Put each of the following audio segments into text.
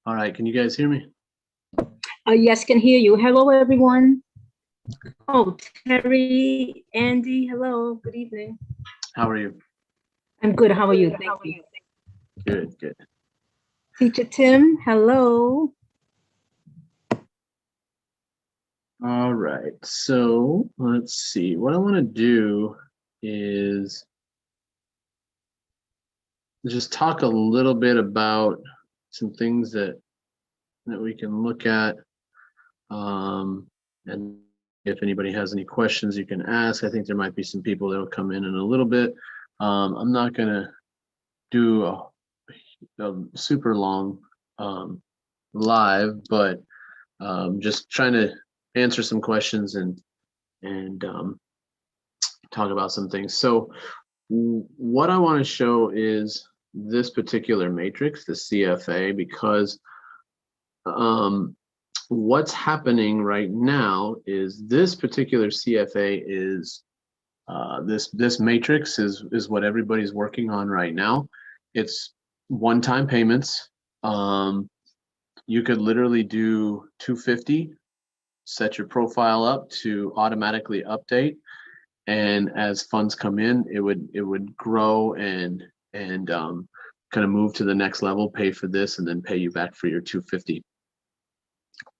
All right, can you guys hear me? Yes, can hear you. Hello, everyone. Oh, Terry, Andy, hello. Good evening. How are you? I'm good. How are you? Thank you. Good, good. Teacher Tim, hello. All right, so let's see. What I want to do is just talk a little bit about some things that we can look at. And if anybody has any questions, you can ask. I think there might be some people that will come in a little bit. I'm not going to do a super long live, but just trying to answer some questions and talk about some things. So what I want to show is this particular matrix, the CFA, because what's happening right now is this particular CFA is this matrix is what everybody's working on right now. It's one-time payments. You could literally do 250, set your profile up to automatically update, and as funds come in, it would grow and kind of move to the next level, pay for this, and then pay you back for your 250.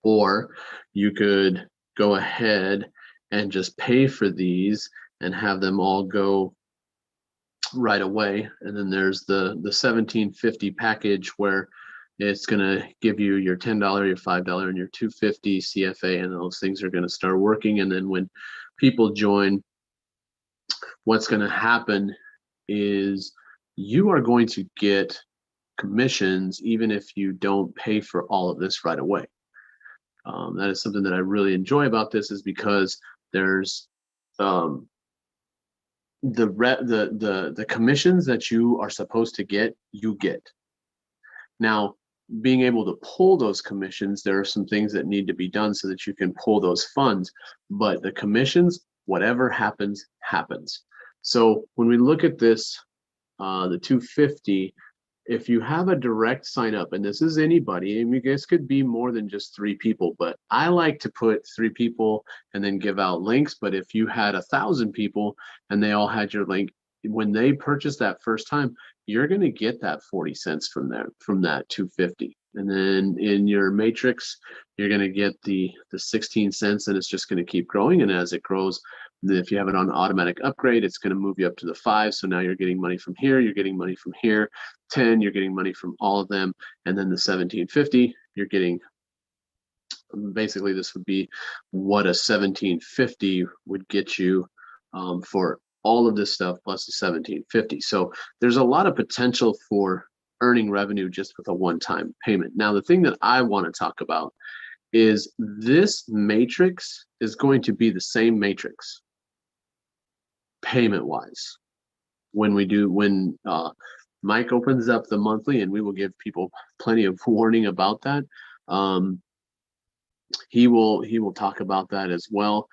Or you could go ahead and just pay for these and have them all go right away. And then there's the 1750 package where it's going to give you your $10, your $5, and your 250 CFA, and those things are going to start working. And then when people join, what's going to happen is you are going to get commissions even if you don't pay for all of this right away. That is something that I really enjoy about this, is because there's the commissions that you are supposed to get, you get. Now, being able to pull those commissions, there are some things that need to be done so that you can pull those funds, but the commissions, whatever happens, happens. So when we look at this, the 250, if you have a direct sign up, and this is anybody, I mean, this could be more than just 3 people, but I like to put 3 people and then give out links. But if you had 1,000 people and they all had your link, when they purchase that first time, you're going to get that 40 cents from that 250. And then in your matrix, you're going to get the 16 cents, and it's just going to keep growing. And as it grows, if you have it on automatic upgrade, it's going to move you up to the 5. So now you're getting money from here, you're getting money from here. 10, you're getting money from all of them. And then the 1750, you're getting, basically this would be what a 1750 would get you for all of this stuff plus the 1750. So there's a lot of potential for earning revenue just with a one-time payment. Now, the thing that I want to talk about is this matrix is going to be the same matrix payment wise when Mike opens up the monthly, and we will give people plenty of warning about that. He will talk about that as well.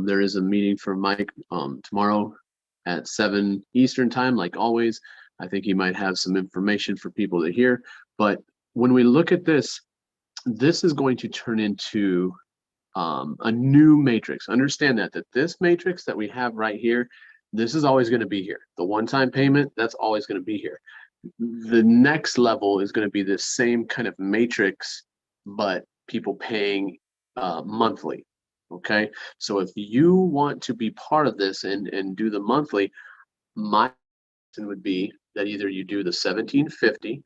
There is a meeting for Mike tomorrow at 7 Eastern time, like always. I think he might have some information for people to hear. But when we look at this, this is going to turn into a new matrix. Understand that this matrix that we have right here, this is always going to be here. The one-time payment, that's always going to be here. The next level is going to be this same kind of matrix, but people paying monthly. Okay, so if you want to be part of this and do the monthly, my option would be that either you do the 1750,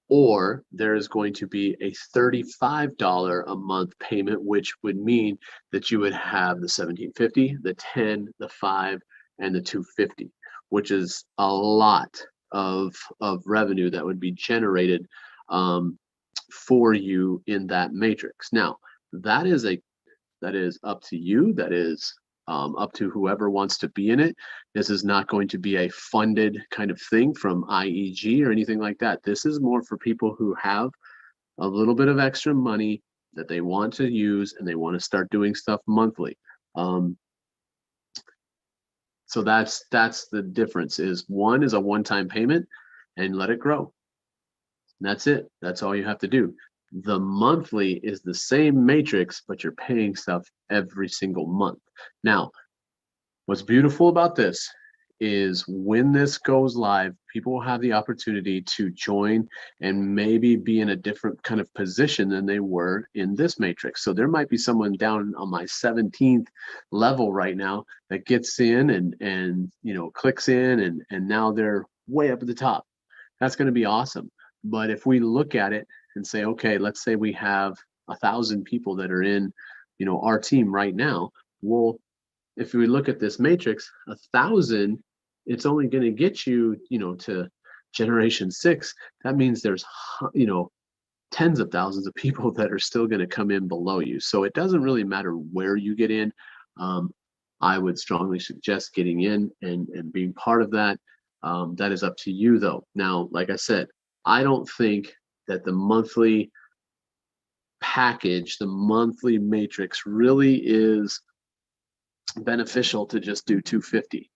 or there is going to be a $35 a month payment, which would mean that you would have the 1750, the 10, the 5, and the 250, which is a lot of revenue that would be generated for you in that matrix. Now, that is up to you. That is up to whoever wants to be in it. This is not going to be a funded kind of thing from IEG or anything like that. This is more for people who have a little bit of extra money that they want to use, and they want to start doing stuff monthly. So that's the difference. Is one is a one-time payment, and let it grow. And that's it. That's all you have to do. The monthly is the same matrix, but you're paying stuff every single month. Now, what's beautiful about this is when this goes live, people will have the opportunity to join and maybe be in a different kind of position than they were in this matrix. So there might be someone down on my 17th level right now that gets in and you know, clicks in and now they're way up at the top. That's going to be awesome. But if we look at it and say, okay, let's say we have 1,000 people that are in, you know, our team right now. Well, if we look at this matrix, 1,000, it's only going to get you, you know, to generation 6. That means there's, you know, tens of thousands of people that are still going to come in below you. So it doesn't really matter where you get in. I would strongly suggest getting in and being part of that. That is up to you though. Now, like I said, I don't think that the monthly package, the monthly matrix really is beneficial to just do 250.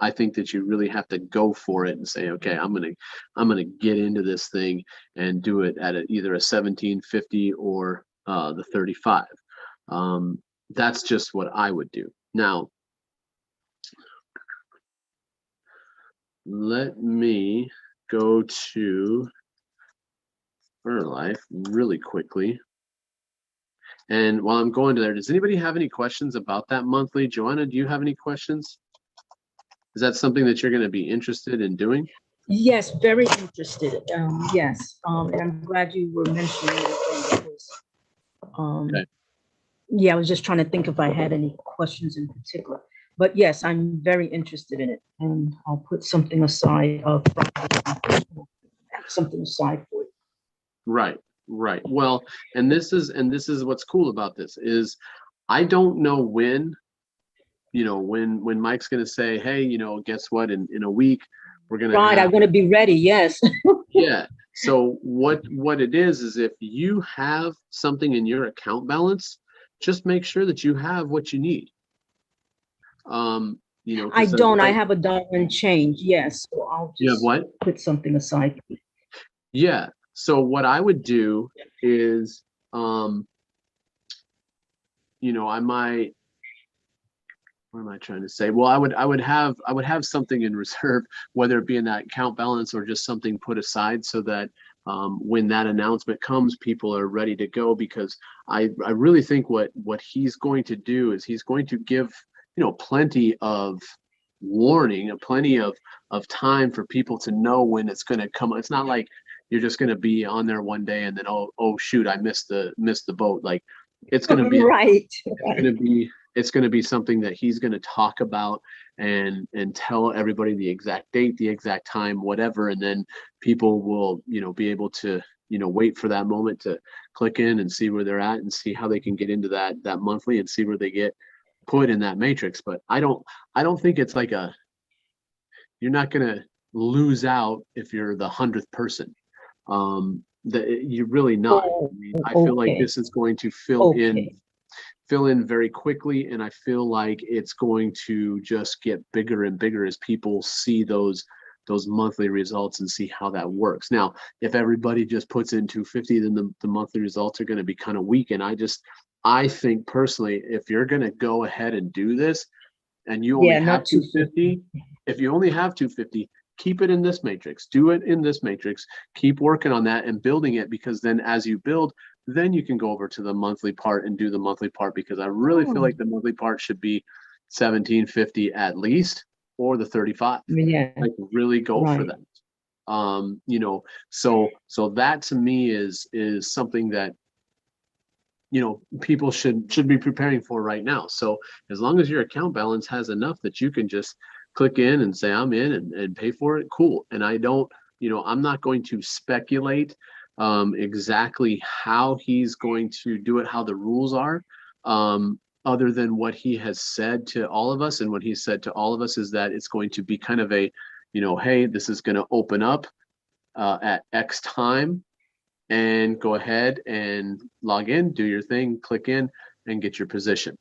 I think that you really have to go for it and say, okay, I'm gonna get into this thing and do it at either a 1750 or the 35. That's just what I would do. Now, let me go to Life really quickly. And while I'm going to there, does anybody have any questions about that monthly? Joanna, do you have any questions? Is that something that you're going to be interested in doing? Yes, very interested. Yes, and I'm glad you were mentioning it because, Okay. yeah, I was just trying to think if I had any questions in particular. But yes, I'm very interested in it, and I'll put something aside something aside for it. Right, right. Well, and this is what's cool about this is I don't know when, you know, when Mike's going to say, hey, you know, guess what? In a week, we're going to Right, I'm going to be ready. Yes. Yeah. So what it is if you have something in your account balance, just make sure that you have what you need. You know, I don't. I have $1 and change. Yes, so I'll you have just what? put something aside. Yeah. So what I would do is, you know, I might. What am I trying to say? Well, I would have something in reserve, whether it be in that account balance or just something put aside so that when that announcement comes, people are ready to go. Because I really think what he's going to do is he's going to give, you know, plenty of warning and plenty of time for people to know when it's going to come. It's not like you're just going to be on there one day and then oh shoot, I missed the boat. Like it's going to be Right. it's going to be something that he's going to talk about and tell everybody the exact date, the exact time, whatever, and then people will, you know, be able to, you know, wait for that moment to click in and see where they're at and see how they can get into that monthly and see where they get put in that matrix. But I don't think it's like you're not going to lose out if you're the 100th person. You're really not. I mean, I feel like this is going to fill in very quickly, and I feel like it's going to just get bigger and bigger as people see those monthly results and see how that works. Now, if everybody just puts in 250, then the monthly results are going to be kind of weak. And I think personally, if you're going to go ahead and do this and you only have 250, if you only have 250, keep it in this matrix, do it in this matrix, keep working on that and building it, because then as you build, then you can go over to the monthly part and do the monthly part, because I really feel like the monthly part should be 1750 at least, or the 35. Yeah. Like really go for that. You know, so that to me is something that, you know, people should be preparing for right now. So as long as your account balance has enough that you can just click in and say I'm in and pay for it, cool. And I don't, you know, I'm not going to speculate exactly how he's going to do it, how the rules are, other than what he has said to all of us. And what he said to all of us is that it's going to be kind of a, you know, hey, this is going to open up at X time, and go ahead and log in, do your thing, click in and get your position.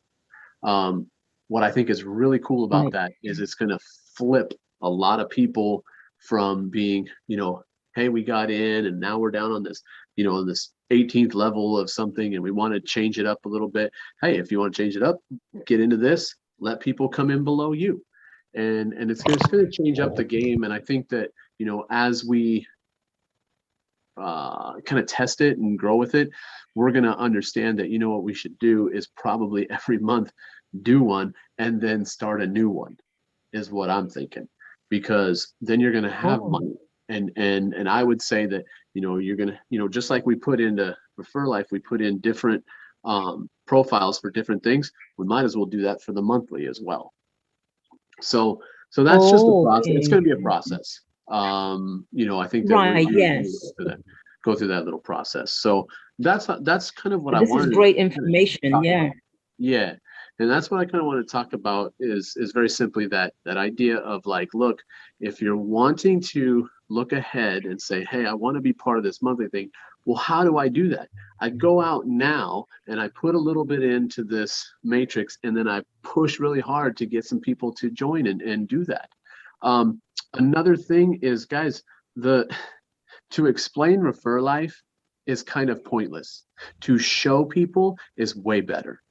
What I think is really cool about that is it's going to flip a lot of people from being, hey, we got in and now we're down on this, on this 18th level of something and we want to change it up a little bit. Hey, if you want to change it up, get into this, let people come in below you. And it's going to change up the game. And I think that, as we kind of test it and grow with it, we're going to understand that, what we should do is probably every month do one and then start a new one, is what I'm thinking, because then you're going to have money. And I would say that, you're going to, just like we put into Refer Life, we put in different profiles for different things. We might as well do that for the monthly as well. So that's just a process. It's going to be a process. I think that Right, we're yes. go through that little process. So that's kind of what I This wanted. is great information. Yeah. Yeah. And that's what I kind of want to talk about is very simply that idea of like, look, if you're wanting to look ahead and say, hey, I want to be part of this monthly thing. Well, how do I do that? I go out now and I put a little bit into this matrix and then I push really hard to get some people to join and do that. Another thing is, guys, to explain Refer Life is kind of pointless. To show people is way better.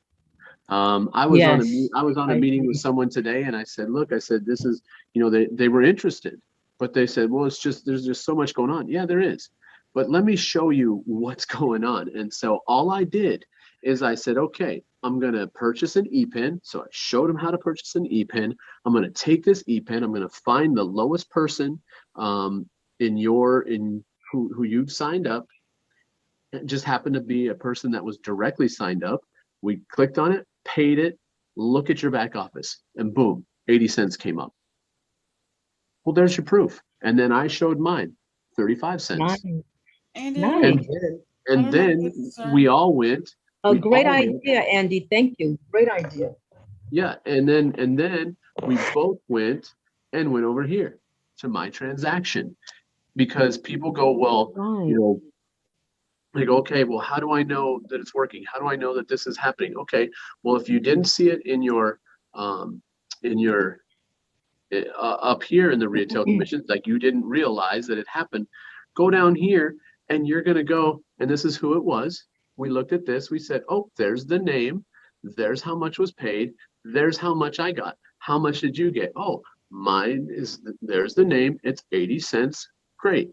I was on a meeting with someone today and I said, look, this is, they were interested, but they said, well, there's just so much going on. Yeah, there is. But let me show you what's going on. And so all I did is I said, okay, I'm going to purchase an ePen. So I showed them how to purchase an ePen. I'm going to take this ePen. I'm going to find the lowest person who you've signed up. It just happened to be a person that was directly signed up. We clicked on it, paid it, look at your back office, and boom, 80 cents came up. Well, there's your proof. And then I showed mine, 35 cents. Nice. And then we all went. A great idea, Andy. Thank you. Great idea. Yeah. And then we both went over here to my transaction, because people go, well, they go, okay, well, how do I know that it's working? How do I know that this is happening? Okay, well, if you didn't see it in your up here in the retail commissions, like you didn't realize that it happened, go down here and you're going to go, and this is who it was. We looked at this. We said, oh, there's the name. There's how much was paid. There's how much I got. How much did you get? Oh, mine is, there's the name. It's 80 cents. Great.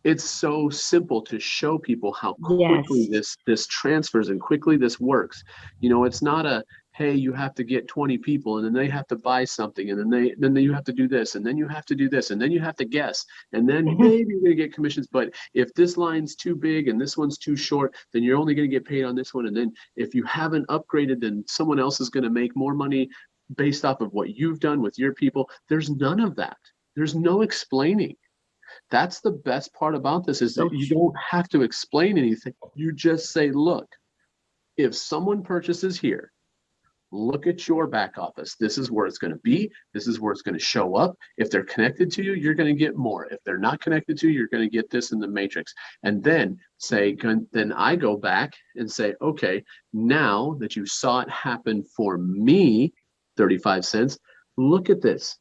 It's so simple to show people how quickly this transfers and quickly this works. It's not a, hey, you have to get 20 people and then they have to buy something and then you have to do this and then you have to do this and then you have to guess and then maybe you're going to get commissions. But if this line's too big and this one's too short, then you're only going to get paid on this one. And then if you haven't upgraded, then someone else is going to make more money based off of what you've done with your people. There's none of that. There's no explaining. That's the best part about this, is that you don't have to explain anything. You just say, look, if someone purchases here, look at your back office. This is where it's going to be. This is where it's going to show up. If they're connected to you, you're going to get more. If they're not connected to you, you're going to get this in the matrix. And then then I go back and say, okay, now that you saw it happen for me, 35 cents, look at this.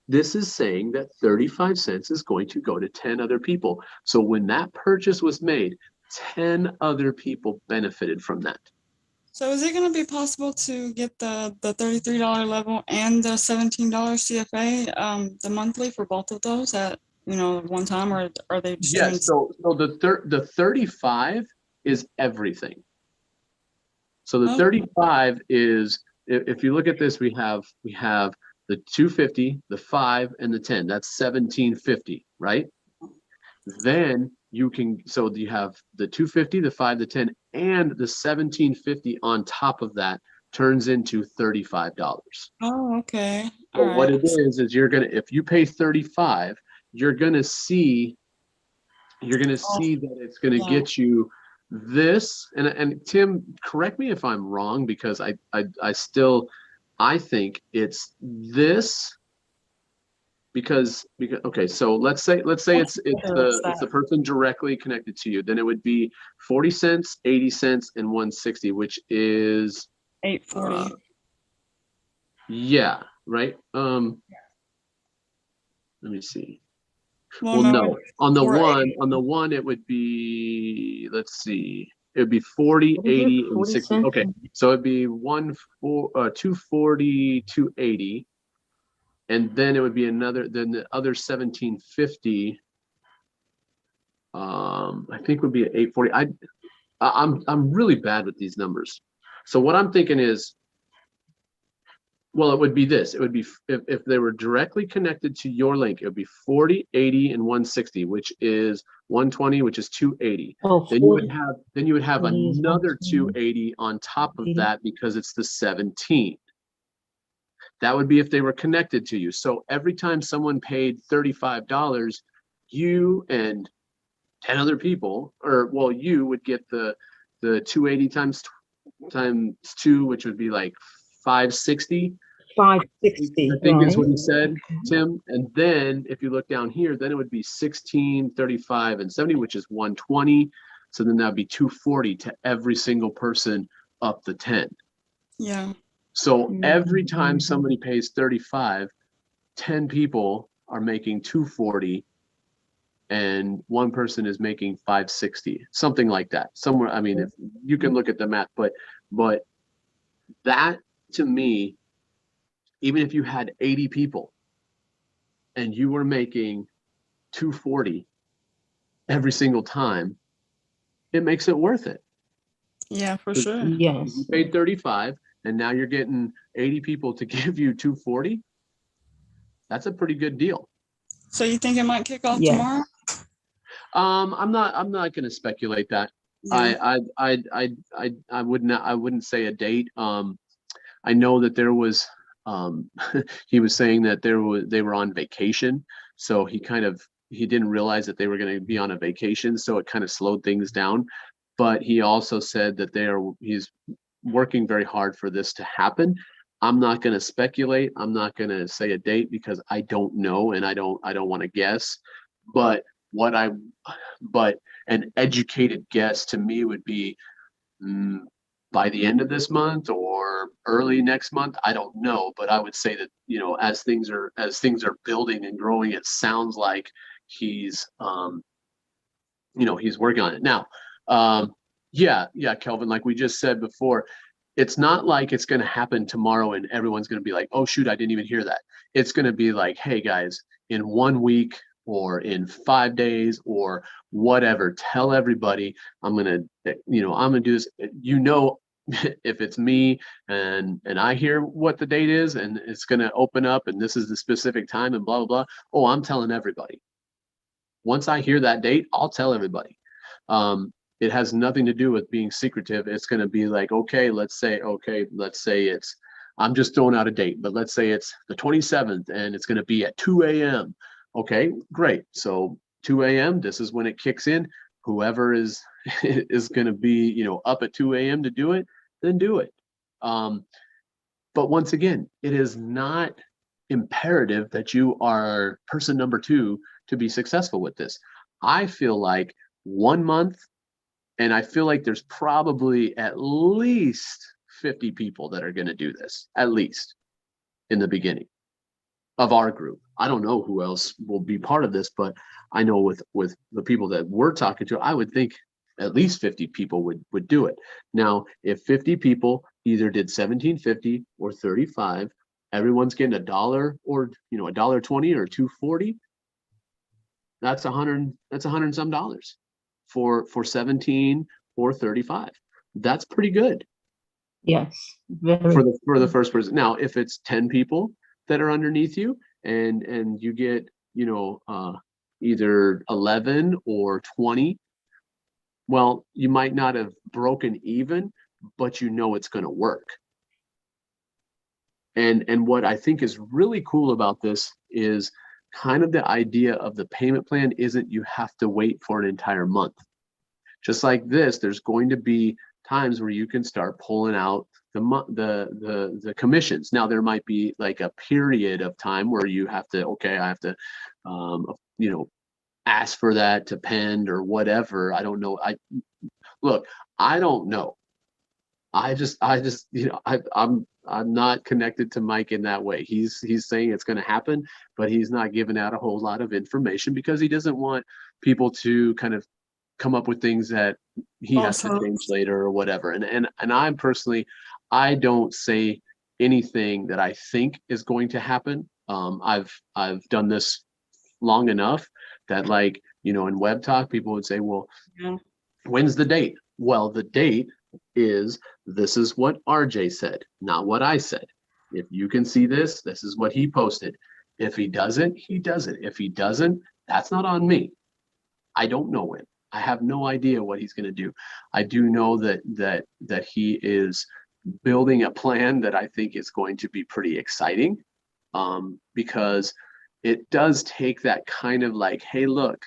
This is saying that 35 cents is going to go to 10 other people. So when that purchase was made, 10 other people benefited from that. So is it going to be possible to get the $33 level and the $17 CFA, the monthly, for both of those at one time, or are they just so the 35 is everything. So the 35 is, if you look at this, we have the 250, the 5, and the 10. That's 1750, right? Then you can, so you have the 250, the 5, the 10, and the 1750 on top of that turns into $35. Oh, okay. So what it is you're gonna, if you pay 35, you're gonna see that it's gonna get you this. And Tim, correct me if I'm wrong, because I think it's this, because okay, so let's say it's the person directly connected to you. Then it would be 40 cents, 80 cents, and 160, which is $8.40. Yeah, right. Let me see. Well, Well, no, no, on the 480. one, it would be, let's see, it would be 40, What is it, 80, and 40 60. cents? Okay, so it'd be 240, 280. And then it would be another, then the other 1750. I think would be at 840. I'm really bad with these numbers. So what I'm thinking is, well, it would be this. It would be if they were directly connected to your link, it would be 40, 80, and 160, which is 120, which is 280. Oh, Then you would 40, have is another 120, 280 on top of 80. that because it's the 17. That would be if they were connected to you. So every time someone paid $35, you and 10 other people, or well, you would get the 280 times 2, which would be like 560. 560, I think is right? what he said, Tim. And then if you look down here, then it would be 16, 35, and 70, which is 120. So then that'd be 240 to every single person up the 10. Yeah. So every time Mhm. somebody pays 35, 10 people are making 240 and one person is making 560, something like that. Somewhere, I mean, if you can look at the math, but that to me, even if you had 80 people and you were making 240 every single time, it makes it worth it. Yeah, for 'Cause sure. You Yes, paid 35 and now you're getting 80 people to give you 240. That's a pretty good deal. So you think it might kick off yes. tomorrow? I'm not going to speculate that. Yeah. I wouldn't say a date. I know that there was, he was saying that they were on vacation. So he didn't realize that they were going to be on a vacation. So it kind of slowed things down. But he also said that he's working very hard for this to happen. I'm not going to speculate. I'm not going to say a date because I don't know. And I don't want to guess, but what I, but an educated guess to me would be, by the end of this month or early next month. I don't know, but I would say that, as things are building and growing, it sounds like he's he's working on it now. Yeah, Kelvin, like we just said before, it's not like it's going to happen tomorrow and everyone's going to be like, oh shoot, I didn't even hear that. It's going to be like, hey guys, in 1 week or in 5 days or whatever, tell everybody I'm going to do this. If it's me and I hear what the date is and it's going to open up and this is the specific time and blah, blah, blah. Oh, I'm telling everybody. Once I hear that date, I'll tell everybody. It has nothing to do with being secretive. It's going to be like, let's say it's, I'm just throwing out a date, but let's say it's the 27th and it's going to be at 2 a.m. Okay, great. So 2 a.m., this is when it kicks in. Whoever is going to be, up at 2 a.m. to do it, then do it. But once again, it is not imperative that you are person number 2 to be successful with this. I feel like 1 month, and I feel like there's probably at least 50 people that are going to do this, at least in the beginning of our group. I don't know who else will be part of this, but I know with the people that we're talking to, I would think at least 50 people would do it. Now, if 50 people either did 1750 or 35, everyone's getting $1 or $1.20 or 240. That's $100 and some dollars for 17 or 35. That's pretty good Yes, very. for the first person. Now, if it's 10 people that are underneath you and you get, either 11 or 20, well, you might not have broken even, but it's going to work. And what I think is really cool about this is kind of the idea of the payment plan isn't you have to wait for an entire month. Just like this, there's going to be times where you can start pulling out the commissions. Now there might be like a period of time where you have to, I have to, ask for that to pend or whatever. I don't know. I don't know. I'm I'm not connected to Mike in that way. He's saying it's going to happen, but he's not giving out a whole lot of information because he doesn't want people to kind of come up with things that he has to change later or whatever. And I'm personally, I don't say anything that I think is going to happen. I've done this long enough that, like, you know, in web talk, people would say, well, Yeah. when's the date? Well, the date is, this is what RJ said, not what I said. If you can see this, this is what he posted. If he doesn't, he doesn't. If he doesn't, that's not on me. I don't know when. I have no idea what he's going to do. I do know that he is building a plan that I think is going to be pretty exciting, because it does take that kind of like, hey, look,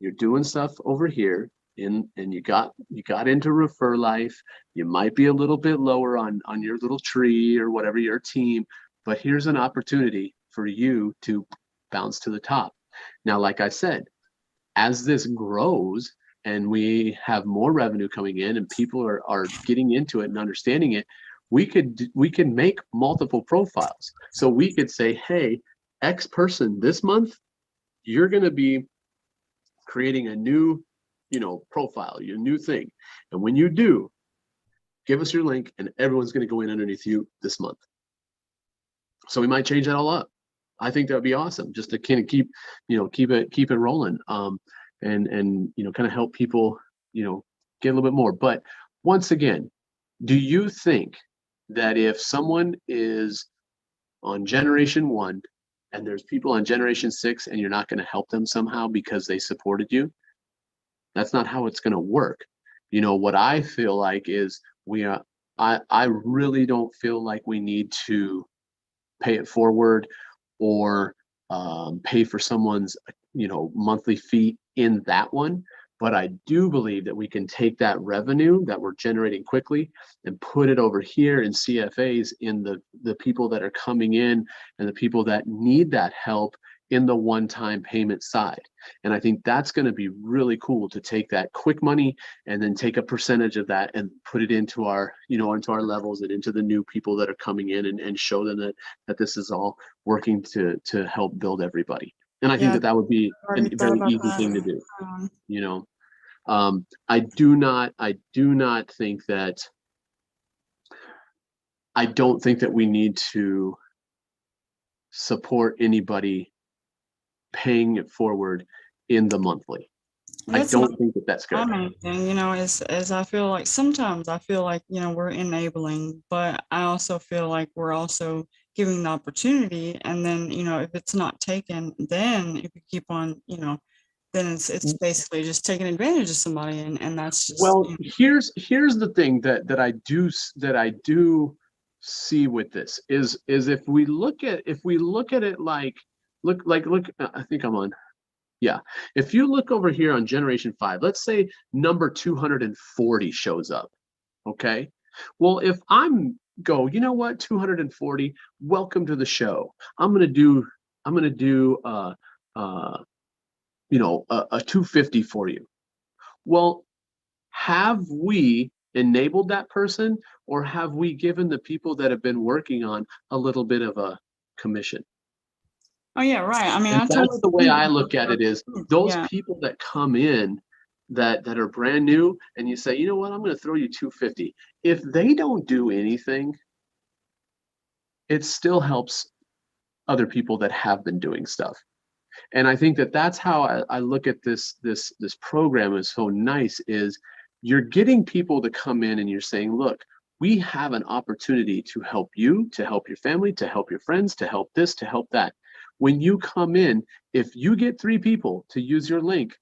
you're doing stuff over here, and you got into Refer Life. You might be a little bit lower on your little tree or whatever, your team, but here's an opportunity for you to bounce to the top. Now, like I said, as this grows and we have more revenue coming in and people are getting into it and understanding it, we can make multiple profiles. So we could say, hey, X person this month, you're going to be creating a new, you know, profile, your new thing. And when you do, give us your link and everyone's going to go in underneath you this month. So we might change that all up. I think that would be awesome, just to kind of keep it rolling. And you know, kind of help people, you know, get a little bit more. But once again, do you think that if someone is on generation 1 and there's people on generation 6 and you're not going to help them somehow because they supported you? That's not how it's going to work. You know, what I feel like is I really don't feel like we need to pay it forward or pay for someone's, you know, monthly fee in that one. But I do believe that we can take that revenue that we're generating quickly and put it over here in CFAs, in the people that are coming in and the people that need that help in the one-time payment side. And I think that's going to be really cool, to take that quick money and then take a percentage of that and put it into our, you know, into our levels and into the new people that are coming in, and show them that this is all working to help build everybody. And I think that would be a very easy thing to do. You know, I do not think that, I don't think that we need to support anybody paying it forward in the monthly. I don't think that that's good. My main thing, you know, is I feel like sometimes you know, we're enabling, but I also feel like we're also giving the opportunity. And then, you know, if it's not taken, then if you keep on, you know, then it's basically just taking advantage of somebody, and that's just, well, you know. Here's the thing that I do see with this is if we look at it like, look, I think I'm on. Yeah. If you look over here on generation 5, let's say number 240 shows up. Okay. Well, if go, you know what, 240, welcome to the show. I'm going to do you know, a 250 for you. Well, have we enabled that person, or have we given the people that have been working on a little bit of a commission? Oh yeah, right. I mean, that's the way I look at it, is those Yeah. people that come in that are brand new, and you say, you know what, I'm going to throw you 250. If they don't do anything, it still helps other people that have been doing stuff. And I think that that's how I look at this program is so nice, is you're getting people to come in and you're saying, look, we have an opportunity to help you, to help your family, to help your friends, to help this, to help that. When you come in, if you get 3 people to use your link,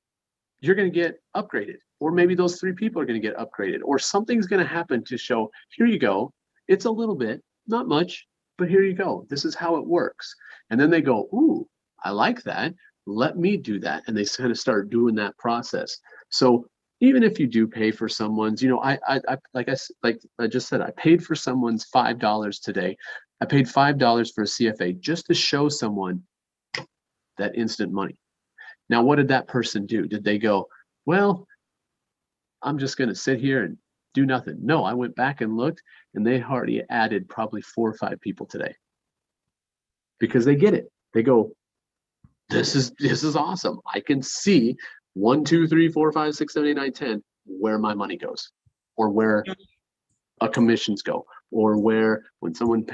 you're going to get upgraded, or maybe those 3 people are going to get upgraded, or something's going to happen to show, here you go. It's a little bit, not much, but here you go. This is how it works. And then they go, ooh, I like that. Let me do that. And they kind of start doing that process. So even if you do pay for someone's, you know, I like I just said, I paid for someone's $5 today. I paid $5 for a CFA just to show someone that instant money. Now, what did that person do? Did they go, well, I'm just going to sit here and do nothing. No, I went back and looked, and they already added probably 4 or 5 people today because they get it. They go, this is awesome. I can see 1, 2, 3, 4, 5, 6, 7, 8, 9, 10 where my money goes, or where commissions go, or where when someone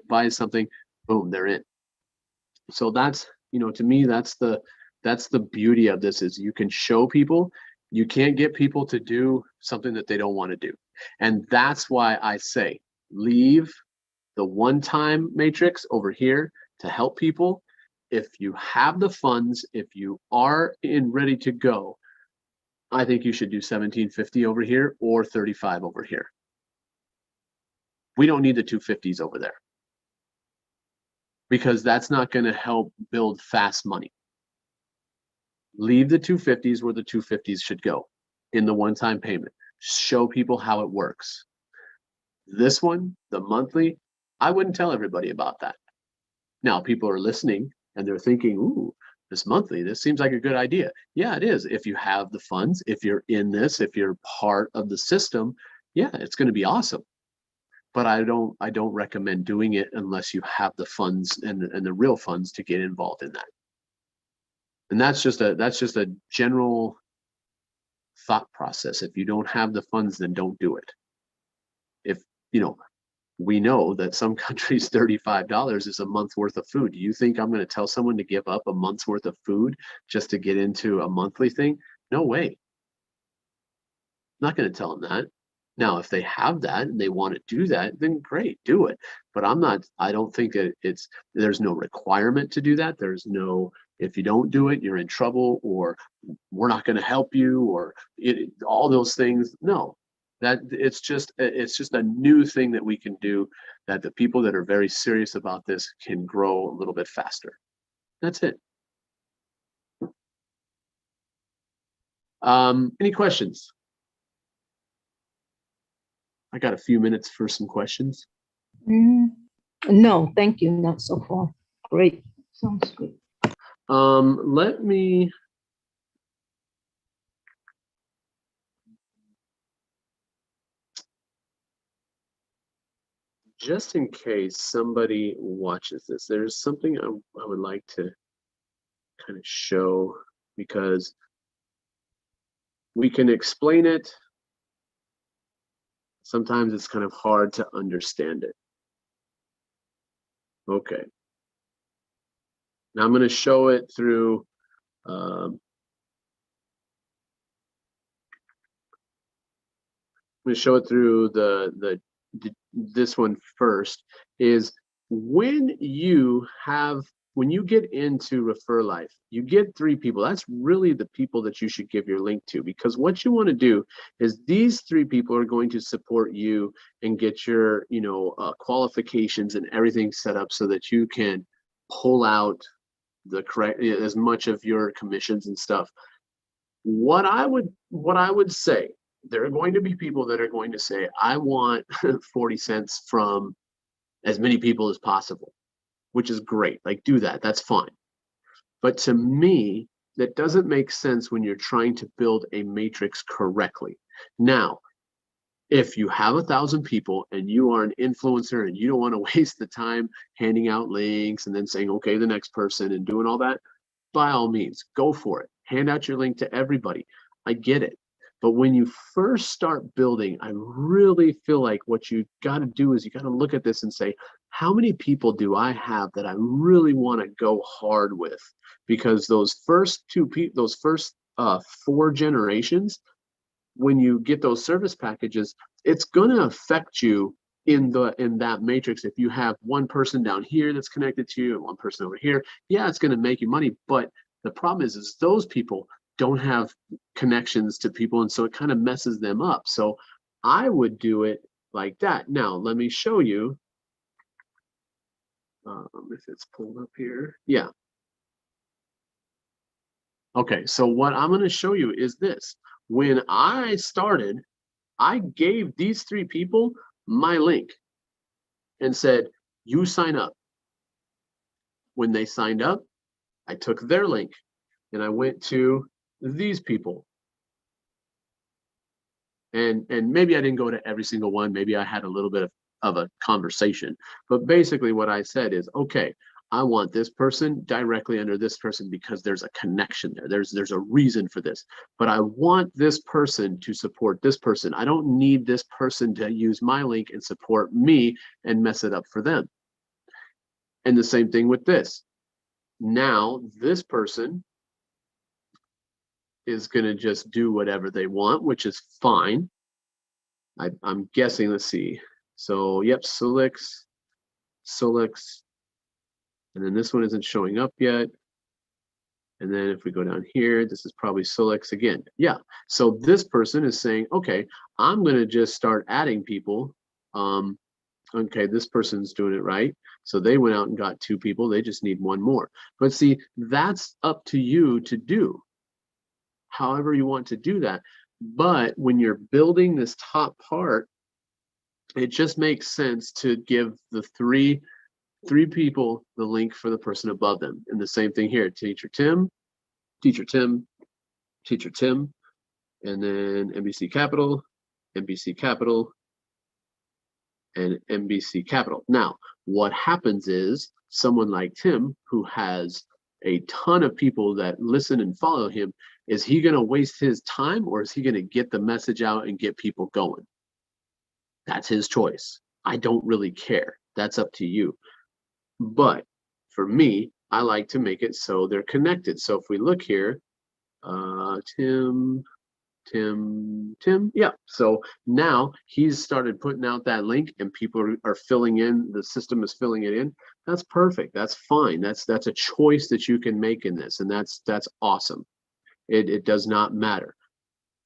buys something, boom, they're in. So that's, to me, that's the beauty of this, is you can show people. You can't get people to do something that they don't want to do. And that's why I say leave the one-time matrix over here to help people. If you have the funds, if you are ready to go, I think you should do 1750 over here or 35 over here. We don't need the 250s over there, because that's not going to help build fast money. Leave the 250s where the 250s should go in the one-time payment. Show people how it works. This one, the monthly, I wouldn't tell everybody about that. Now, people are listening and they're thinking, ooh, this monthly, this seems like a good idea. Yeah, it is. If you have the funds, if you're in this, if you're part of the system, yeah, it's going to be awesome. But I don't recommend doing it unless you have the funds and the real funds to get involved in that. And that's just a general thought process. If you don't have the funds, then don't do it. If, we know that some countries $35 is a month's worth of food. Do you think I'm going to tell someone to give up a month's worth of food just to get into a monthly thing? No way. I'm not going to tell them that. Now, if they have that and they want to do that, then great, do it. But I don't think that there's no requirement to do that. There's no, if you don't do it, you're in trouble, or we're not going to help you, or all those things. No, that it's just a new thing that we can do, that the people that are very serious about this can grow a little bit faster. That's it. Any questions? I got a few minutes for some questions. No, thank you. Not so far. Great. Sounds good. Let me. Just in case somebody watches this, there's something I would like to kind of show, because we can explain it. Sometimes it's kind of hard to understand it. Okay. Now I'm going to show it through I'm going to show it through this one first. Is when you get into Refer Life, you get 3 people. That's really the people that you should give your link to, because what you want to do is these 3 people are going to support you and get your qualifications and everything set up so that you can pull out the correct, as much of your commissions and stuff. What I would say, there are going to be people that are going to say, I want 40 cents from as many people as possible, which is great. Like, do that. That's fine. But to me, that doesn't make sense when you're trying to build a matrix correctly. Now, if you have 1,000 people and you are an influencer and you don't want to waste the time handing out links and then saying, okay, the next person, and doing all that, by all means, go for it. Hand out your link to everybody. I get it. But when you first start building, I really feel like what you got to do is you got to look at this and say, how many people do I have that I really want to go hard with? Because those first 4 generations, when you get those service packages, it's going to affect you in that matrix. If you have one person down here that's connected to you and one person over here, yeah, it's going to make you money. But the problem is those people don't have connections to people, and so it kind of messes them up. So I would do it like that. Now let me show you if it's pulled up here. Yeah. Okay, so what I'm going to show you is this. When I started, I gave these 3 people my link and said, you sign up. When they signed up, I took their link and I went to these people. And maybe I didn't go to every single one. Maybe I had a little bit of a conversation. But basically what I said is, okay, I want this person directly under this person because there's a connection there. There's a reason for this. But I want this person to support this person. I don't need this person to use my link and support me and mess it up for them. And the same thing with this. Now this person is going to just do whatever they want, which is fine. I'm guessing, let's see. So, yep, Solix, and then this one isn't showing up yet. And then if we go down here, this is probably Solix again. Yeah, so this person is saying, okay, I'm going to just start adding people. Okay, this person's doing it right. So they went out and got 2 people. They just need 1 more. But see, that's up to you to do however you want to do that. But when you're building this top part, it just makes sense to give the three people the link for the person above them. And the same thing here, teacher Tim, teacher Tim, teacher Tim, and then NBC Capital, NBC Capital, and NBC Capital. Now, what happens is someone like Tim, who has a ton of people that listen and follow him, is he going to waste his time, or is he going to get the message out and get people going? That's his choice. I don't really care. That's up to you. But for me, I like to make it so they're connected. So if we look here, Tim, yeah. So now he's started putting out that link and people are filling in, the system is filling it in. That's perfect. That's fine. That's a choice that you can make in this. And that's awesome. It does not matter.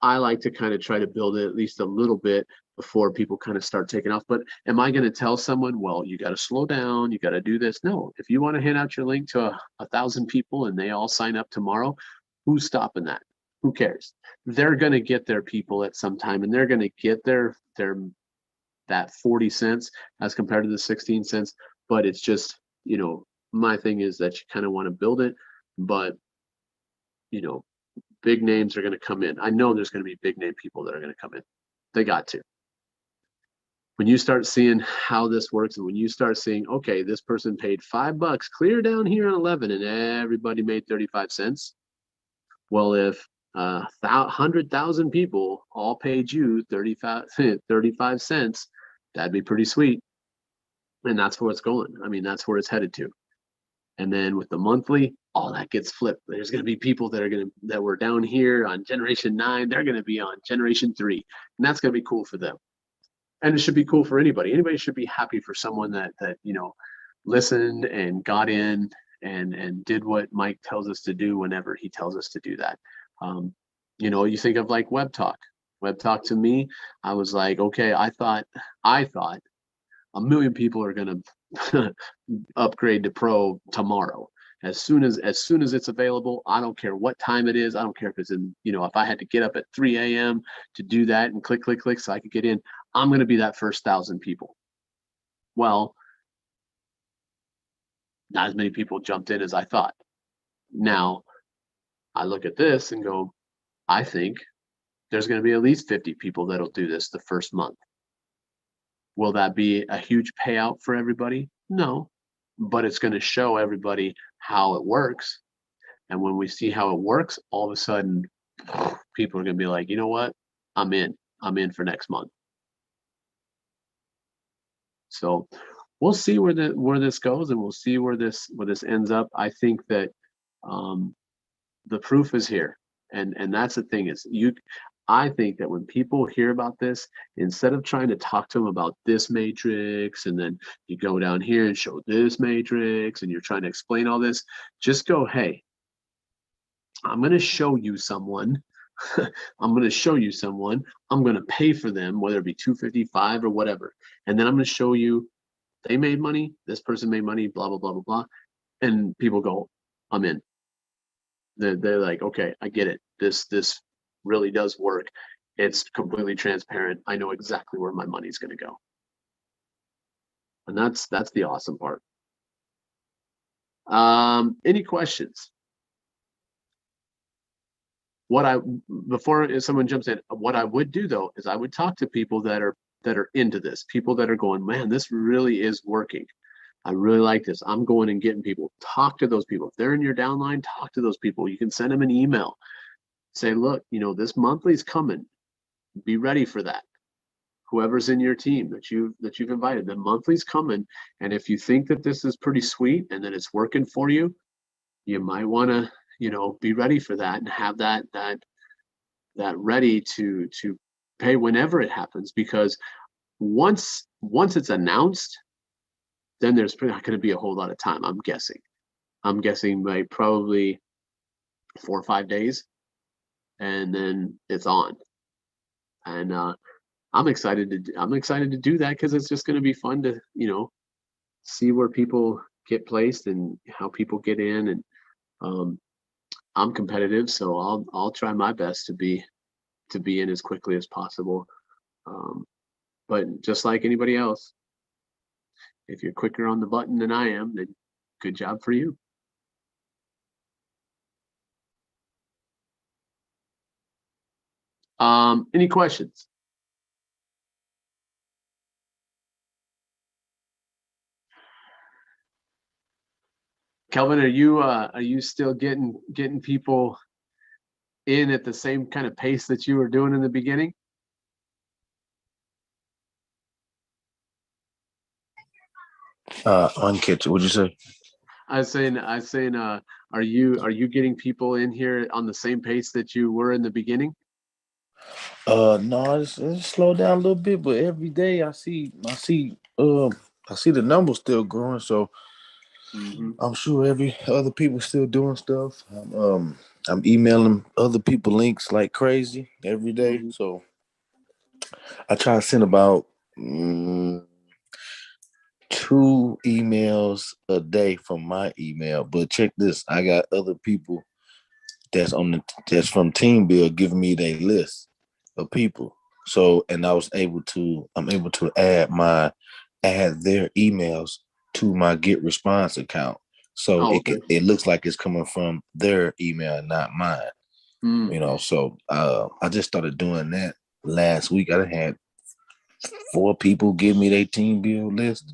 I like to kind of try to build it at least a little bit before people kind of start taking off. But am I going to tell someone, well, you got to slow down, you got to do this? No. If you want to hand out your link to 1,000 people and they all sign up tomorrow, who's stopping that? Who cares? They're going to get their people at some time, and they're going to get their that 40 cents as compared to the 16 cents. But it's just, you know, my thing is that you kind of want to build it, but you know, big names are going to come in. I know there's going to be big name people that are going to come in. They got to. When you start seeing how this works, and when you start seeing, okay, this person paid $5 clear down here on 11 and everybody made 35 cents. Well, if 100,000 people all paid you 35 cents, that'd be pretty sweet. And that's where it's going. I mean, that's where it's headed to. And then with the monthly, all that gets flipped. There's going to be people that were down here on generation 9. They're going to be on generation 3, and that's going to be cool for them. And it should be cool for anybody. Anybody should be happy for someone that you know, listened and got in and did what Mike tells us to do whenever he tells us to do that. You know, you think of like Web Talk. Web Talk to me, I was like, okay, I thought 1 million people are going to upgrade to Pro tomorrow. As soon as it's available, I don't care what time it is. I don't care if it's in, you know, if I had to get up at 3 a.m. to do that and click so I could get in, I'm going to be that first 1,000 people. Well, not as many people jumped in as I thought. Now, I look at this and go, I think there's going to be at least 50 people that'll do this the first month. Will that be a huge payout for everybody? No, but it's going to show everybody how it works. And when we see how it works, all of a sudden, people are going to be like, you know what? I'm in for next month. So we'll see where this goes, and we'll see where this ends up. I think that the proof is here. And that's the thing is I think that when people hear about this, instead of trying to talk to them about this matrix, and then you go down here and show this matrix, and you're trying to explain all this, just go, hey, I'm going to show you someone. I'm going to show you someone. I'm going to pay for them, whether it be $255 or whatever. And then I'm going to show you they made money, this person made money, blah, blah, blah, blah, blah. And people go, I'm in. They're like, okay, I get it. This really does work. It's completely transparent. I know exactly where my money's going to go. And that's the awesome part. Any questions? before someone jumps in, what I would do though is I would talk to people that are into this, people that are going, man, this really is working. I really like this. I'm going and getting people. Talk to those people. If they're in your downline, talk to those people. You can send them an email. Say, look, this monthly's coming. Be ready for that. Whoever's in your team that you've invited, the monthly's coming. And if you think that this is pretty sweet and that it's working for you, you might want to, be ready for that and have that ready to pay whenever it happens. Because once it's announced, then there's not going to be a whole lot of time. I'm guessing by probably 4 or 5 days, and then it's on. And I'm excited to do that because it's just going to be fun to see where people get placed and how people get in. And I'm competitive, so I'll try my best to be in as quickly as possible. But just like anybody else, if you're quicker on the button than I am, then good job for you. Any questions? Kelvin, are you still getting people in at the same kind of pace that you were doing in the beginning? Unkitchen, what'd you say? I was saying, are you getting people in here on the same pace that you were in the beginning? No, it's slowed down a little bit, but every day I see the numbers still growing. So I'm sure every other people still doing stuff. I'm emailing other people links like crazy every day. So I try to send about 2 emails a day from my email. But check this, I got other people that's from Team Build giving me their list of people. So, and I'm able to add their emails to my Get Response account. So it looks like it's coming from their email, not mine. So I just started doing that last week. I had 4 people give me their Team Build list,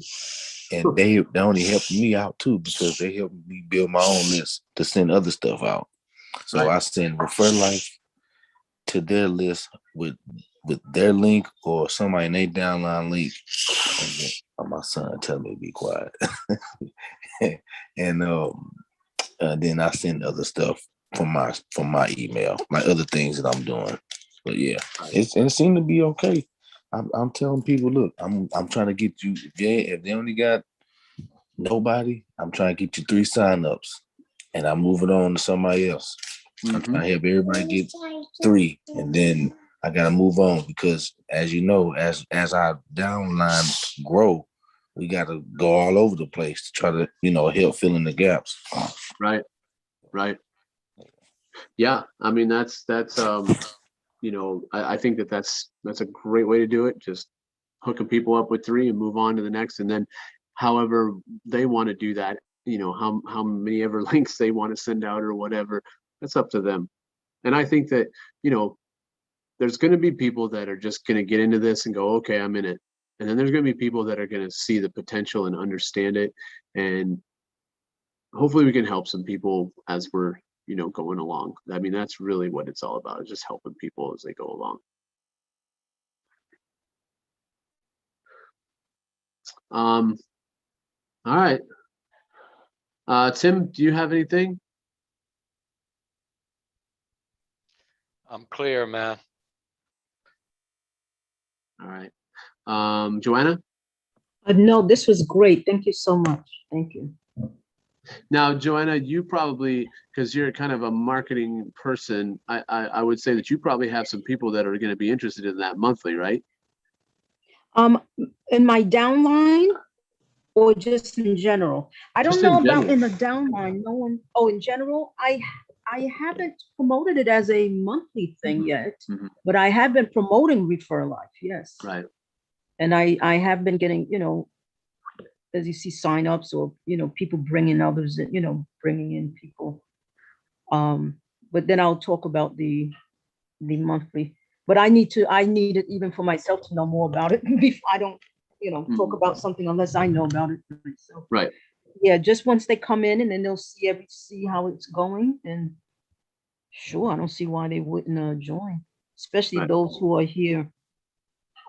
and they only helped me out too because they helped me build my own list to send other stuff out. So I send Refer Life to their list with their link or somebody in their downline link. And my son telling me to be quiet. And then I send other stuff from my email, like other things that I'm doing. But yeah, it seemed to be okay. I'm telling people, look, I'm trying to get you. If they only got nobody, I'm trying to get you 3 signups, and I move it on to somebody else. I'm trying to help everybody get 3, and then I gotta move on because, as you know, as our downline grow, we gotta go all over the place to try to help fill in the gaps. Right. Yeah, I mean that's I think that's a great way to do it. Just hooking people up with 3 and move on to the next, and then however they want to do that, how many ever links they want to send out or whatever, that's up to them. And I think that there's going to be people that are just going to get into this and go, okay, I'm in it. And then there's going to be people that are going to see the potential and understand it. And hopefully we can help some people as we're, going along. I mean, that's really what it's all about, is just helping people as they go along. All right. Tim, do you have anything? I'm clear, man. All right. Joanna? No, this was great. Thank you so much. Thank you. Now, Joanna, you probably, because you're kind of a marketing person, I would say that you probably have some people that are going to be interested in that monthly, right? In my downline or just in general? I don't know about in the downline. No one. Oh, in general, I haven't promoted it as a monthly thing yet, but I have been promoting Refer Life. Yes. Right. And I have been getting, as you see, signups or, people bringing others, bringing in people. but then I'll talk about the monthly. But I need it even for myself to know more about it before I don't, talk Mhm. about something unless I know about it myself. Right. Yeah, just once they come in and then they'll see how it's going, and sure, I don't see why they wouldn't join, especially Right. those who are here,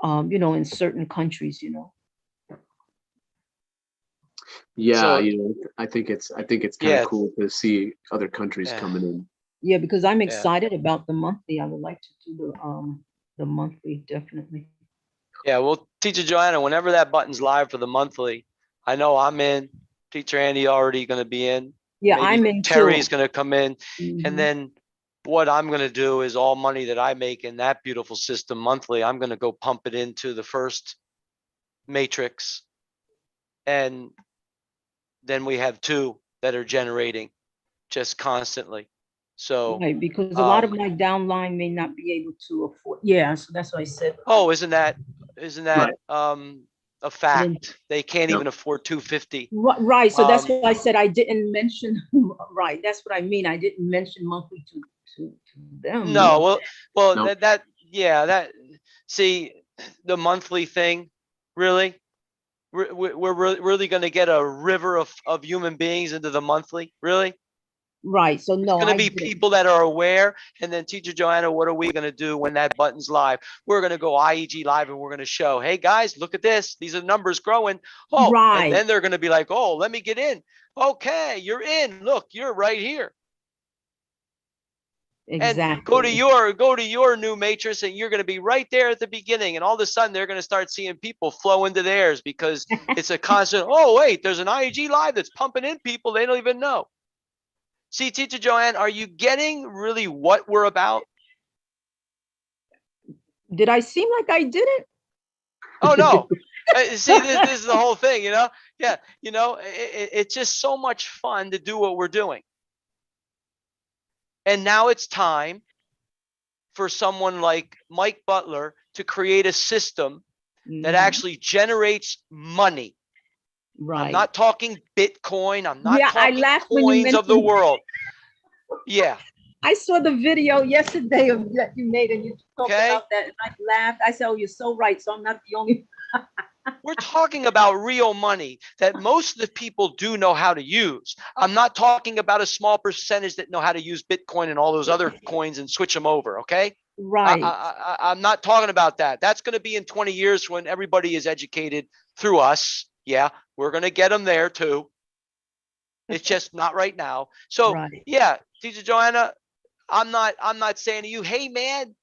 in certain countries. Yeah, So, I think it's kind of yeah, cool to see other countries yeah, coming in. Yeah, because I'm yeah. excited about the monthly. I would like to do the monthly, definitely. Yeah, well, Teacher Joanna, whenever that button's live for the monthly, I know I'm in. Teacher Andy already going to be in. Yeah, Maybe I'm in too. Terry's going to come in. And Mhm. then what I'm going to do is all money that I make in that beautiful system monthly, I'm going to go pump it into the first matrix. And then we have two that are generating just constantly. So, Right, because a lot of um, my downline may not be able to afford. Yeah, so that's what I said. oh, isn't that Right. a And then, fact? They can't Yep. even afford 250. right, so that's Um, what I said. I didn't mention. Right, that's what I mean. I didn't mention monthly to them. No, well, No. yeah, see, the monthly thing, really, we're really going to get a river of human beings into the monthly, really? Right, so It's no, going to I be didn't. people that are aware. And then Teacher Joanna, what are we going to do when that button's live? We're going to go IEG live and we're going to show, hey guys, look at this. These are numbers growing. Oh, and Right, then they're going to be like, oh, let me get in. Okay, you're in. Look, you're right here. And go to exactly. your new matrix, and you're going to be right there at the beginning. And all of a sudden, they're going to start seeing people flow into theirs because it's a constant. Oh, wait, there's an IEG live that's pumping in people they don't even know. See, Teacher Joanne, are you getting really what we're about? Did I seem like I did it? Oh no. See, this is the whole thing, Yeah, it's just so much fun to do what we're doing. And now it's time for someone like Mike Butler to create a system that Mhm. actually generates money. I'm Right. not talking Bitcoin. I'm not Yeah, I talking laughed when you coins of the mentioned. world. Yeah. I saw the video yesterday that you made, and you talked Okay. about that, and I laughed. I said, "Oh, you're so right." So I'm not the only. We're talking about real money that most of the people do know how to use. I'm not talking about a small percentage that know how to use Bitcoin and all those other coins and switch them over. Okay. Right. I'm not talking about that. That's going to be in 20 years when everybody is educated through us. Yeah, we're going to get them there too. It's just not right now. So Right. yeah, Teacher Joanna, I'm not saying to you, hey man,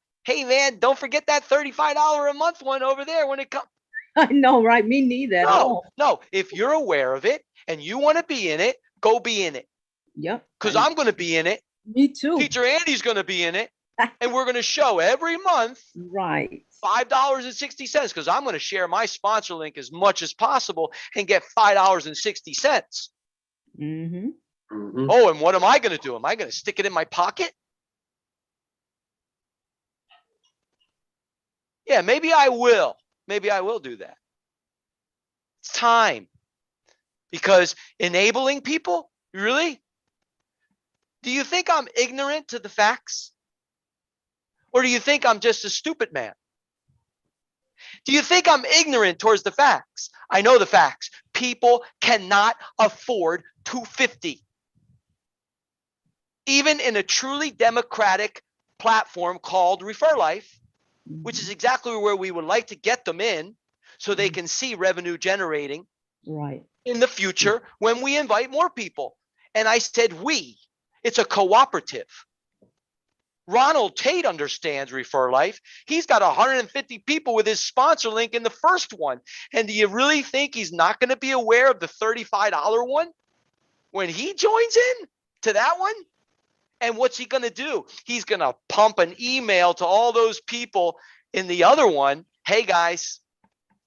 don't forget that $35 a month one over there when it comes. I know, right? Me neither at all. No. If you're aware of it and you want to be in it, go be in it. Yep. Because I'm going to be in it. Me too. Teacher Andy's going to be in it. And we're going to show every month Right. $5.60 because I'm going to share my sponsor link as much as possible and get $5.60. Mm-hmm. Mhm. Oh, and what am I going to do? Am I going to stick it in my pocket? Yeah, maybe I will. Maybe I will do that. It's time. Because enabling people, really? Do you think I'm ignorant to the facts? Or do you think I'm just a stupid man? Do you think I'm ignorant towards the facts? I know the facts. People cannot afford 250. Even in a truly democratic platform called Refer Life, which is exactly where we would like to get them in so they can see revenue generating Right. in the future when we invite more people. And I said, it's a cooperative. Ronald Tate understands Refer Life. He's got 150 people with his sponsor link in the first one. And do you really think he's not going to be aware of the $35 one when he joins in to that one? And what's he going to do? He's going to pump an email to all those people in the other one. Hey guys,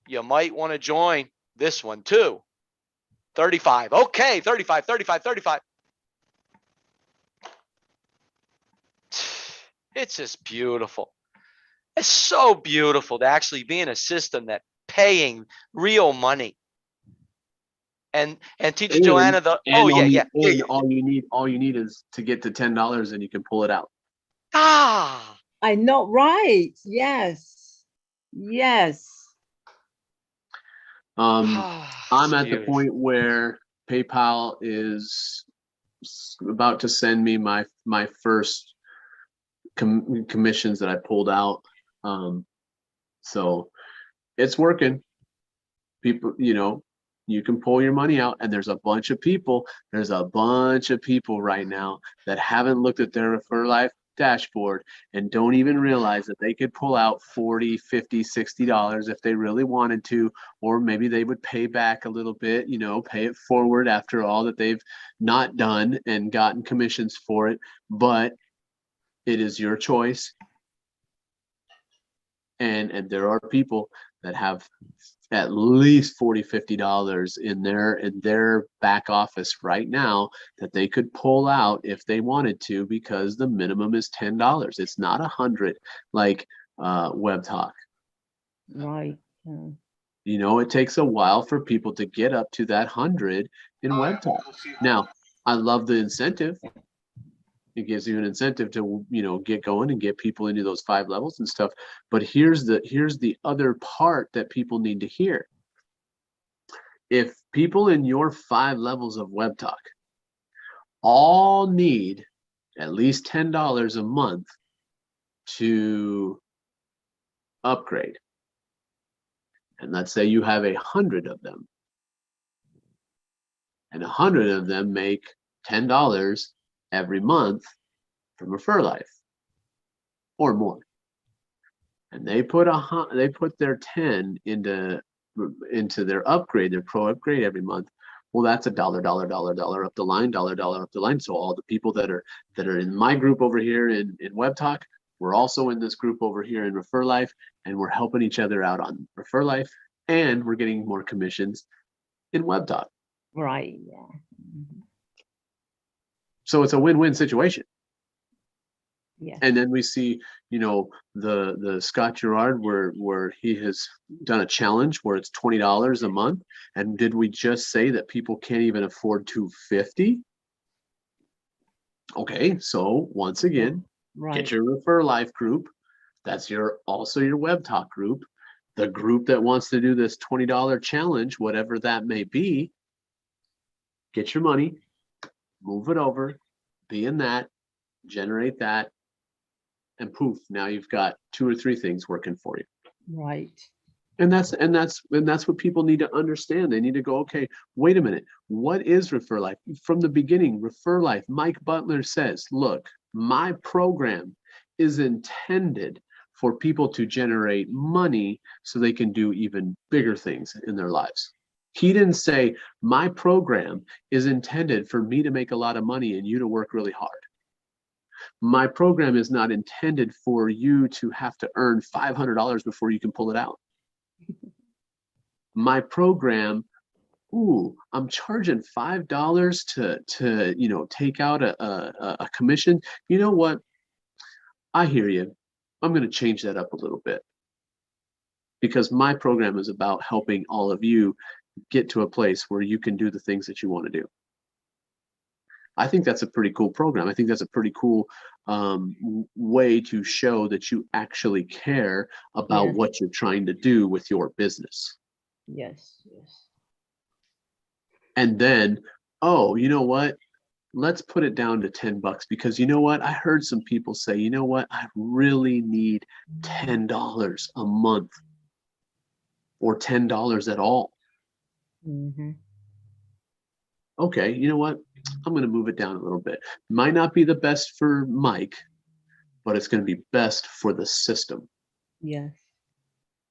you might want to join this one too. 35. Okay, 35. It's just beautiful. It's so beautiful to actually be in a system that paying real money. And Teacher And- Joanna, and oh yeah, yeah. and all you need is to get to $10 and you can pull it out. Ah, I know, right? Yes. Yes. I'm at the point where PayPal is about to send me my first commissions that I pulled out. So it's working. People, you can pull your money out, and there's a bunch of people right now that haven't looked at their Refer Life dashboard and don't even realize that they could pull out $40, $50, $60 if they really wanted to, or maybe they would pay back a little bit, pay it forward after all that they've not done and gotten commissions for it. But it is your choice. And there are people that have at least $40, $50 in their back office right now that they could pull out if they wanted to, because the minimum is $10. It's not 100 like WebTalk. Right. It takes a while for people to get up to that 100 in WebTalk. Now, I love the incentive. It gives you an incentive to, get going and get people into those 5 levels and stuff. But here's the other part that people need to hear. If people in your 5 levels of WebTalk all need at least $10 a month to upgrade, and let's say you have 100 of them, and 100 of them make $10 every month from Refer Life or more, and they put their 10 into their upgrade, their pro upgrade every month. Well, that's $1 up the line, $1 up the line. So all the people that are in my group over here in WebTalk, we're also in this group over here in Refer Life, and we're helping each other out on Refer Life, and we're getting more commissions in WebTalk. Right. Yeah. So it's a win-win situation. Yeah. And then we see, the Scott Gerard where he has done a challenge where it's $20 a month. And did we just say that people can't even afford $250? Okay, so once again, Right. get your Refer Life group. That's also your WebTalk group. The group that wants to do this $20 challenge, whatever that may be, get your money, move it over, be in that, generate that, and poof, now you've got 2 or 3 things working for you. Right. And that's what people need to understand. They need to go, okay, wait a minute. What is Refer Life? From the beginning, Refer Life, Mike Butler says, look, my program is intended for people to generate money so they can do even bigger things in their lives. He didn't say, my program is intended for me to make a lot of money and you to work really hard. My program is not intended for you to have to earn $500 before you can pull it out. My program, I'm charging $5 to take out a commission. You know what? I hear you. I'm going to change that up a little bit, because my program is about helping all of you get to a place where you can do the things that you want to do. I think that's a pretty cool program. I think that's a pretty cool way to show that you actually care about what you're trying to do with your business. Yes. And then, you know what? Let's put it down to $10, because you know what? I heard some people say, you know what? I really need $10 a month, or $10 at all. Mm-hmm. Okay, you know what? I'm going to move it down a little bit. Might not be the best for Mike, but it's going to be best for the system. Yes.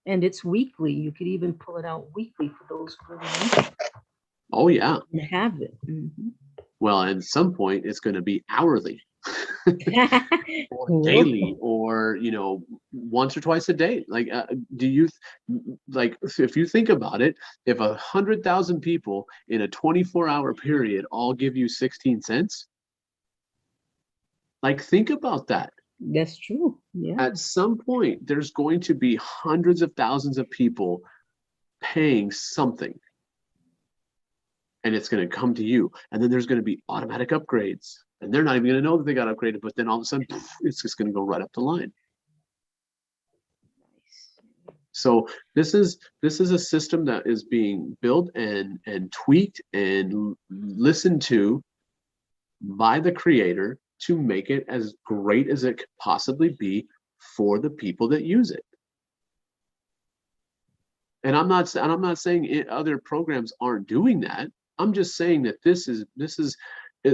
And it's weekly. You could even pull it out weekly for those who really need it. Oh, yeah. And have it. Mm-hmm. Well, at some point, it's going to be hourly. Or Cool. daily, or once or twice a day. Like, if you think about it, if 100,000 people in a 24-hour period all give you 16 cents, like, think about that. That's true. Yeah. At some point, there's going to be hundreds of thousands of people paying something. and it's going to come to you. And then there's going to be automatic upgrades, and they're not even going to know that they got upgraded, but then all of a sudden, poof, it's just going to go right up the line. So this is a system that is being built and tweaked and listened to by the creator to make it as great as it could possibly be for the people that use it. And I'm not saying other programs aren't doing that. I'm just saying that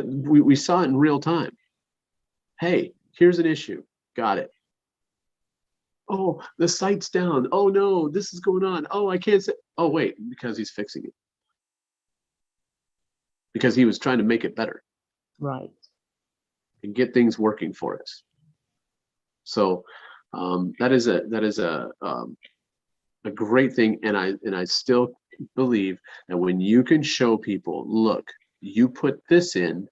we saw it in real time. Hey, here's an issue. Got it. Oh, the site's down. Oh no, this is going on. Oh, I can't say. Oh wait, because he's fixing it. Because he was trying to make it better. Right. And get things working for us. So that is a great thing, and I still believe that when you can show people, look, you put this in,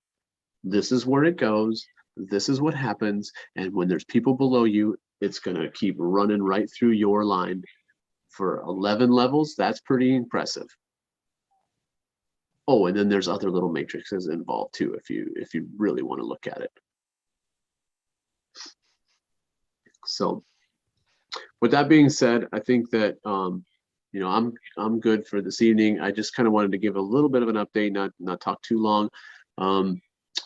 this is where it goes, this is what happens, and when there's people below you, it's going to keep running right through your line for 11 levels. That's pretty impressive. Oh, and then there's other little matrices involved too, if you really want to look at it. So with that being said, I think that you know, I'm good for this evening. I just kind of wanted to give a little bit of an update, not talk too long.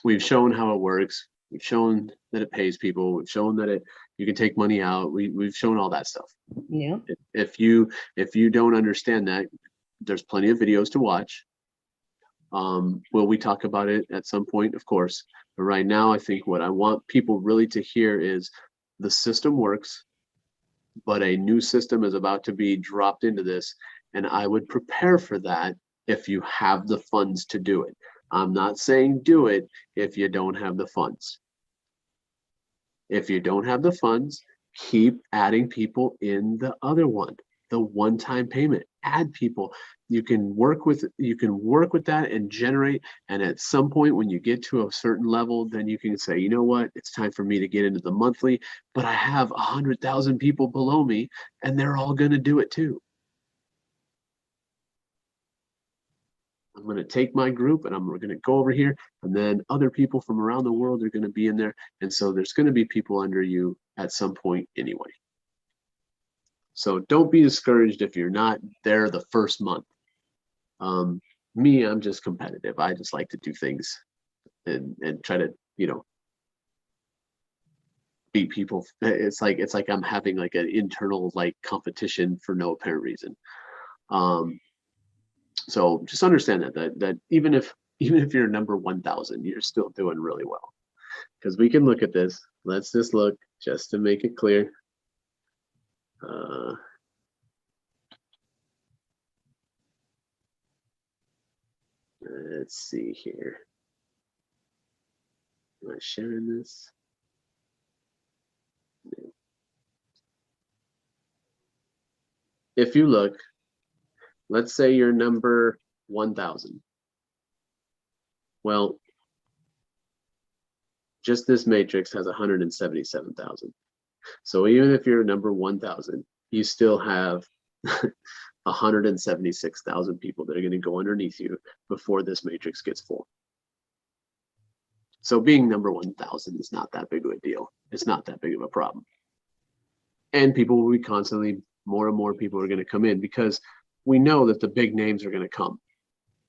We've shown how it works. We've shown that it pays people. We've shown that you can take money out. We've shown all that stuff. Yeah. If you don't understand that, there's plenty of videos to watch. Will we talk about it at some point? Of course. But right now, I think what I want people really to hear is the system works, but a new system is about to be dropped into this, and I would prepare for that if you have the funds to do it. I'm not saying do it if you don't have the funds. If you don't have the funds, keep adding people in the other one, the one-time payment. Add people. You can work with that and generate. And at some point, when you get to a certain level, then you can say, you know what, it's time for me to get into the monthly. But I have 100,000 people below me, and they're all going to do it too. I'm going to take my group and we're going to go over here, and then other people from around the world are going to be in there. And so there's going to be people under you at some point anyway. So don't be discouraged if you're not there the first month. Me, I'm just competitive. I just like to do things and try to, you know, beat people. It's like I'm having like an internal like competition for no apparent reason. So just understand that even if you're number 1,000, you're still doing really well. Because we can look at this. Let's just look just to make it clear. Let's see here. Am I sharing this? No. If you look, let's say you're number 1,000. Well, just this matrix has 177,000. So even if you're number 1,000, you still have 176,000 people that are going to go underneath you before this matrix gets full. So being number 1,000 is not that big of a deal. It's not that big of a problem. And people will be constantly, more and more people are going to come in, because we know that the big names are going to come.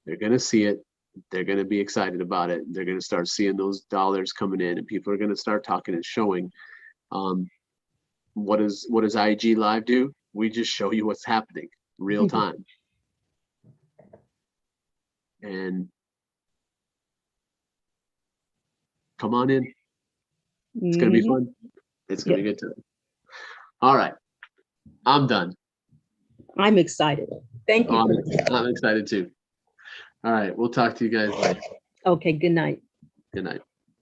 They're going to see it. They're going to be excited about it. They're going to start seeing those dollars coming in, and people are going to start talking and showing. What does IG Live do? We just show you what's happening real time. And come on in. It's going to be fun. It's going to be good time. All right. I'm done. I'm excited. Thank you. I'm excited too. All right. We'll talk to you guys later. Okay. Good night. Good night.